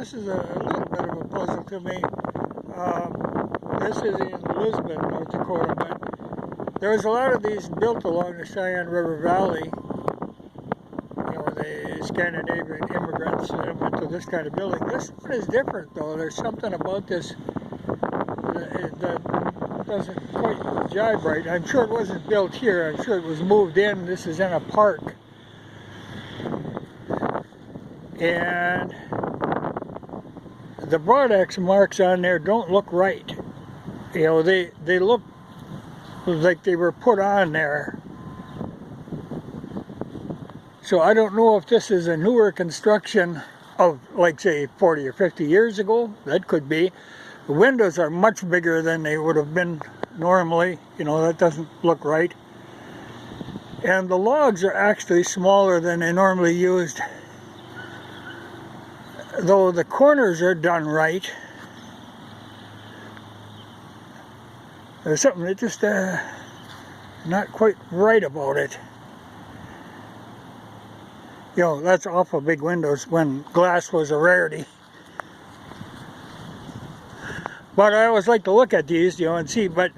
this is a little bit of a puzzle to me. This is in Lisbon, North Dakota, but there was a lot of these built along the Cheyenne River Valley. You know, the Scandinavian immigrants that went to this kind of building. This one is different, though. There's something about this that doesn't quite jive right. I'm sure it wasn't built here. I'm sure it was moved in. This is in a park. And the broad X marks on there don't look right. You know, they look like they were put on there. So I don't know if this is a newer construction of, like, say, 40 or 50 years ago. That could be. The windows are much bigger than they would have been normally. You know, that doesn't look right. And the logs are actually smaller than they normally used. Though the corners are done right, there's something that just not quite right about it. You know, that's awful big windows when glass was a rarity. But I always like to look at these, you know, and see. But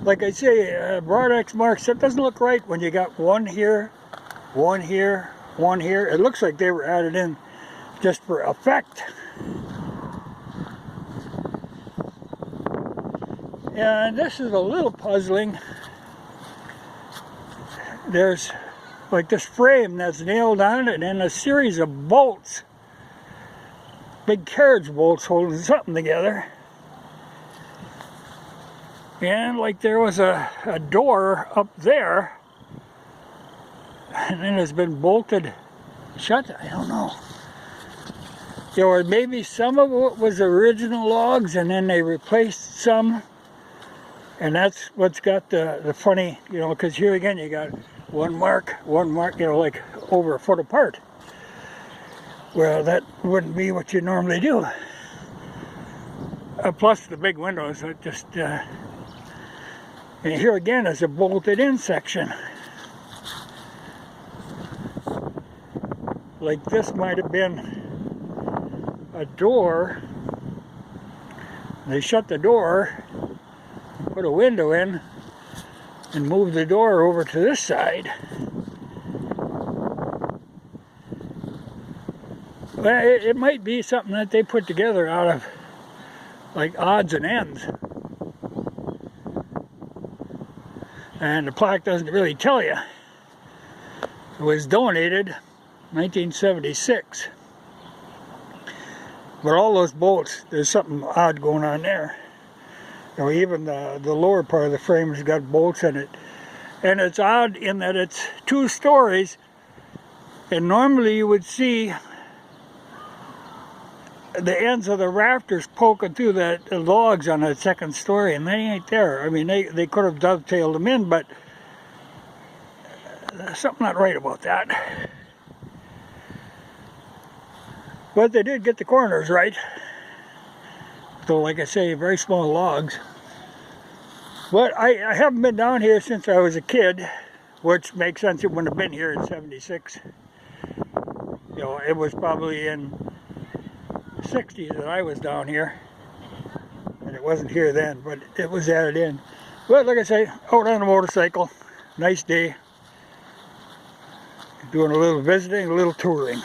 like I say, broad X marks, that doesn't look right when you got one here, one here, one here. It looks like they were added in just for effect. And this is a little puzzling. There's like this frame that's nailed on it and a series of bolts, big carriage bolts holding something together. And like there was a door up there and then it's been bolted shut. I don't know. You know, or maybe some of it was original logs and then they replaced some, and that's what's got the funny, you know, because here again you got one mark, you know, like over a foot apart. Well, that wouldn't be what you normally do. Plus the big windows, that just, and here again is a bolted in section. Like this might have been a door. They shut the door, put a window in, and moved the door over to this side. Well, it might be something that they put together out of like odds and ends. And the plaque doesn't really tell you. It was donated 1976. But all those bolts, there's something odd going on there. You know, even the lower part of the frame has got bolts in it. And it's odd in that it's 2 stories. And normally you would see the ends of the rafters poking through the logs on that 2nd story, and they ain't there. I mean, they could have dovetailed them in, but there's something not right about that. But they did get the corners right. So like I say, very small logs. But I haven't been down here since I was a kid, which makes sense. It wouldn't have been here in '76. You know, it was probably in the '60s that I was down here. And it wasn't here then, but it was added in. But like I say, out on a motorcycle, nice day. Doing a little visiting, a little touring.